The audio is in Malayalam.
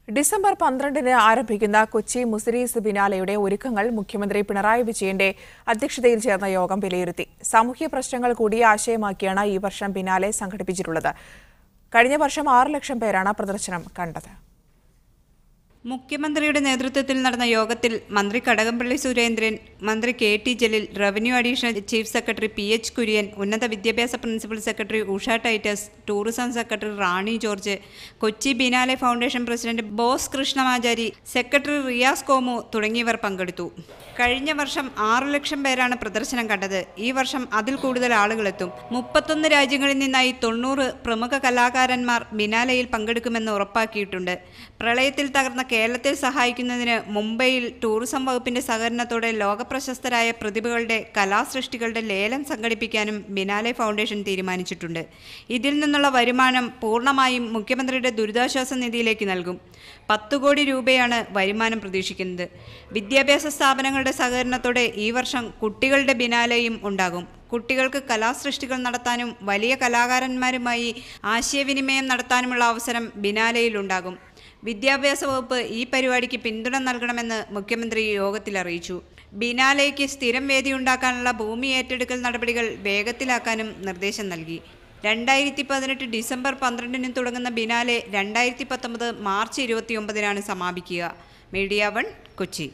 ഡിസംബർ 12-ന് ആരംഭിക്കുന്ന കൊച്ചി മുസിരീസ് ബിനാലെയുടെ ഒരുക്കങ്ങൾ മുഖ്യമന്ത്രി പിണറായി വിജയന്റെ അധ്യക്ഷതയിൽ ചേർന്ന യോഗം വിലയിരുത്തി. സാമൂഹ്യ പ്രശ്നങ്ങൾ കൂടി ആശയമാക്കിയാണ് ഈ വർഷം ബിനാലെ സംഘടിപ്പിച്ചിട്ടുള്ളത്. കഴിഞ്ഞ വർഷം 6 ലക്ഷം പേരാണ് പ്രദർശനം കണ്ടത്. മുഖ്യമന്ത്രിയുടെ നേതൃത്വത്തിൽ നടന്ന യോഗത്തിൽ മന്ത്രി കടകംപള്ളി സുരേന്ദ്രൻ, മന്ത്രി K T. Jaleel, revenue additional chief secretary P H. Kurian, ഉന്നത വിദ്യാഭ്യാസ principal secretary Usha Titus, tourism secretary Rani George, Kochi biennale foundation president Bose Krishnamachari, secretary Riyas Komu തുടങ്ങിയവർ പങ്കെടുത്തു. കഴിഞ്ഞ വർഷം 6 ലക്ഷം പേരാണ് പ്രദർശനം കണ്ടത്. ഈ വർഷം അതിൽ കൂടുതൽ ആളുകളെത്തും. 31 രാജ്യങ്ങളിൽ നിന്നായി 90 പ്രമുഖ കലാകാരന്മാർ ബിനാലെയിൽ പങ്കെടുക്കുമെന്ന് ഉറപ്പാക്കിയിട്ടുണ്ട്. പ്രളയത്തിൽ തകർന്ന കേരളത്തെ സഹായിക്കുന്നതിന് മുംബൈയിൽ ടൂറിസം വകുപ്പിന്റെ സഹകരണത്തോടെ ലോകപ്രശസ്തരായ പ്രതിഭകളുടെ കലാസൃഷ്ടികളുടെ ലേലം സംഘടിപ്പിക്കാനും ബിനാലെ ഫൗണ്ടേഷൻ തീരുമാനിച്ചിട്ടുണ്ട്. ഇതിൽ നിന്നുള്ള വരുമാനം പൂർണ്ണമായും മുഖ്യമന്ത്രിയുടെ ദുരിതാശ്വാസ നിധിയിലേക്ക് നൽകും. 10 കോടി രൂപയാണ് വരുമാനം പ്രതീക്ഷിക്കുന്നത്. വിദ്യാഭ്യാസ സ്ഥാപനങ്ങളുടെ സഹകരണത്തോടെ ഈ വർഷം കുട്ടികളുടെ ബിനാലെയും ഉണ്ടാകും. കുട്ടികൾക്ക് കലാസൃഷ്ടികൾ നടത്താനും വലിയ കലാകാരന്മാരുമായി ആശയവിനിമയം നടത്താനുമുള്ള അവസരം ബിനാലെയിൽ ഉണ്ടാകും. വിദ്യാഭ്യാസ വകുപ്പ് ഈ പരിപാടിക്ക് പിന്തുണ നൽകണമെന്ന് മുഖ്യമന്ത്രി യോഗത്തിൽ അറിയിച്ചു. ബിനാലെയ്ക്ക് സ്ഥിരം വേദിയുണ്ടാക്കാനുള്ള ഭൂമി ഏറ്റെടുക്കൽ നടപടികൾ വേഗത്തിലാക്കാനും നിർദ്ദേശം നൽകി. 2018 ഡിസംബർ 12-ന് തുടങ്ങുന്ന ബിനാലെ 2019 മാർച്ച് 29-നാണ് സമാപിക്കുക. മീഡിയ 1, കൊച്ചി.